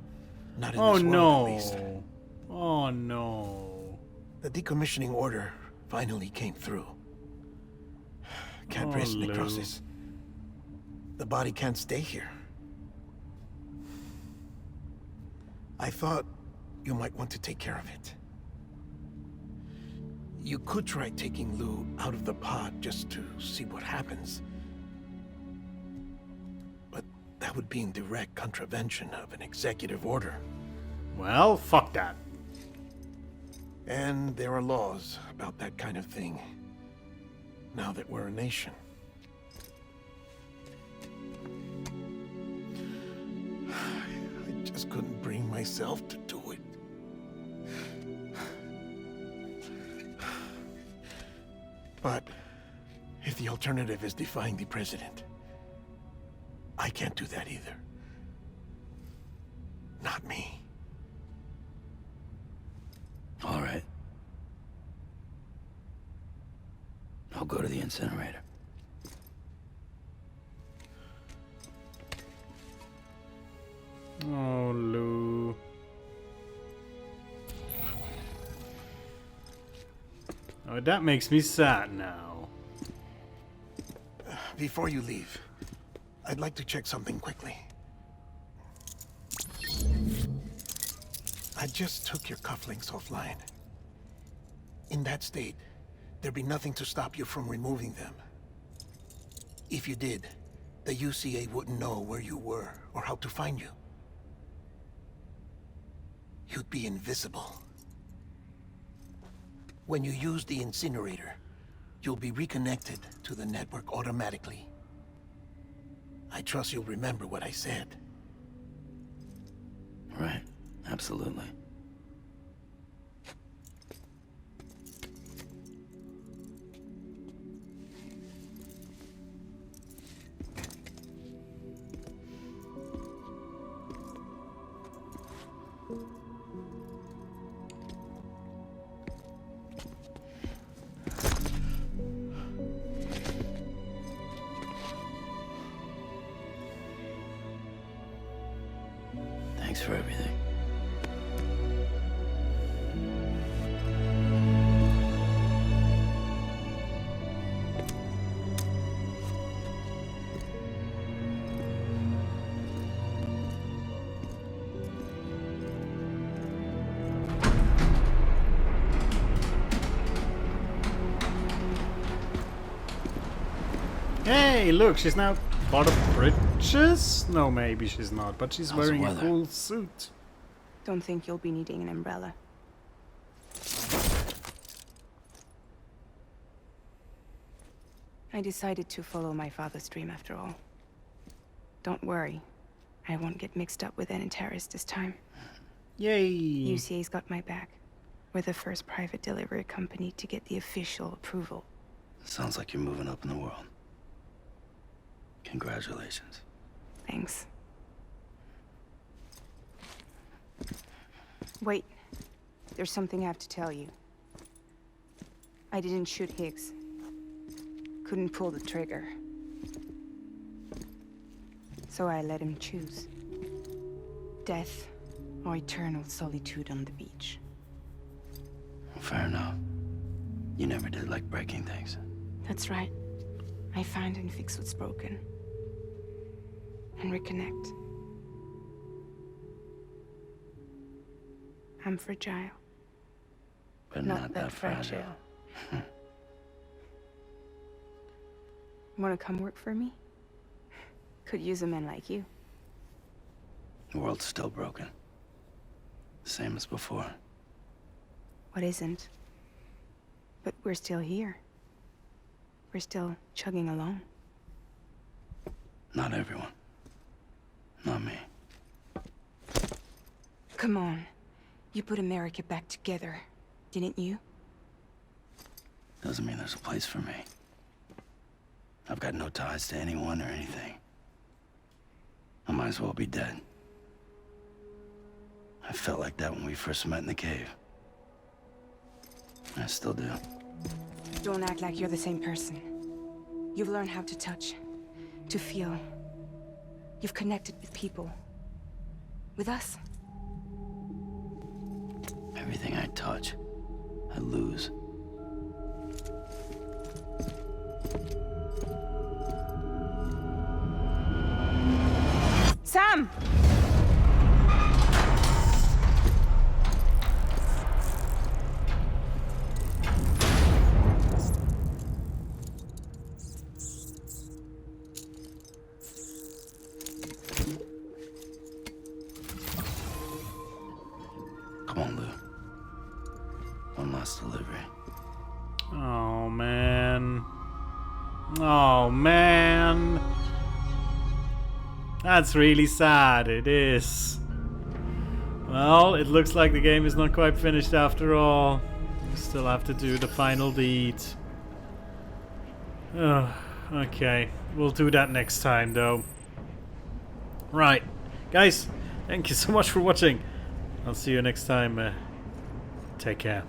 Not in Oh, this world, at least. no. Oh, no. The decommissioning order finally came through. Can't Oh, risk Lou. necrosis. The body can't stay here. I thought you might want to take care of it. You could try taking Lou out of the pod just to see what happens. But that would be in direct contravention of an executive order. Well, fuck that. And there are laws about that kind of thing, now that we're a nation. I just couldn't bring myself to do it. But if the alternative is defying the president, I can't do that either. Not me. All right. I'll go to the incinerator. Oh, Lou. Oh, that makes me sad now. Before you leave, I'd like to check something quickly. I just took your cufflinks offline. In that state, there'd be nothing to stop you from removing them. If you did, the UCA wouldn't know where you were or how to find you. You'd be invisible. When you use the incinerator, you'll be reconnected to the network automatically. I trust you'll remember what I said. Right. Absolutely. Thanks for everything. Hey, look, she's now bought a bridges? No, maybe she's not, but she's How's the wearing a weather? cool suit. Don't think you'll be needing an umbrella. I decided to follow my father's dream after all. Don't worry. I won't get mixed up with any terrorists this time. Yay! UCA's got my back. We're the first private delivery company to get the official approval. Sounds like you're moving up in the world. Congratulations. Thanks. Wait. There's something I have to tell you. I didn't shoot Higgs. Couldn't pull the trigger. So I let him choose. Death or eternal solitude on the beach. Fair enough. You never did like breaking things. That's right. I find and fix what's broken. And reconnect. I'm fragile. But not that fragile. Wanna come work for me? Could use a man like you. The world's still broken. Same as before. What isn't? But we're still here. We're still chugging along. Not everyone. Not me. Come on. You put America back together, didn't you? Doesn't mean there's a place for me. I've got no ties to anyone or anything. I might as well be dead. I felt like that when we first met in the cave. I still do. Don't act like you're the same person. You've learned how to touch, to feel. You've connected with people. With us. Everything I touch, I lose. Sam! Come on, Lou. One last delivery. Oh, man. Oh, man. That's really sad. It is. Well, it looks like the game is not quite finished after all. We still have to do the final deed. Okay. We'll do that next time, though. Right. Guys, thank you so much for watching. I'll see you next time. Take care.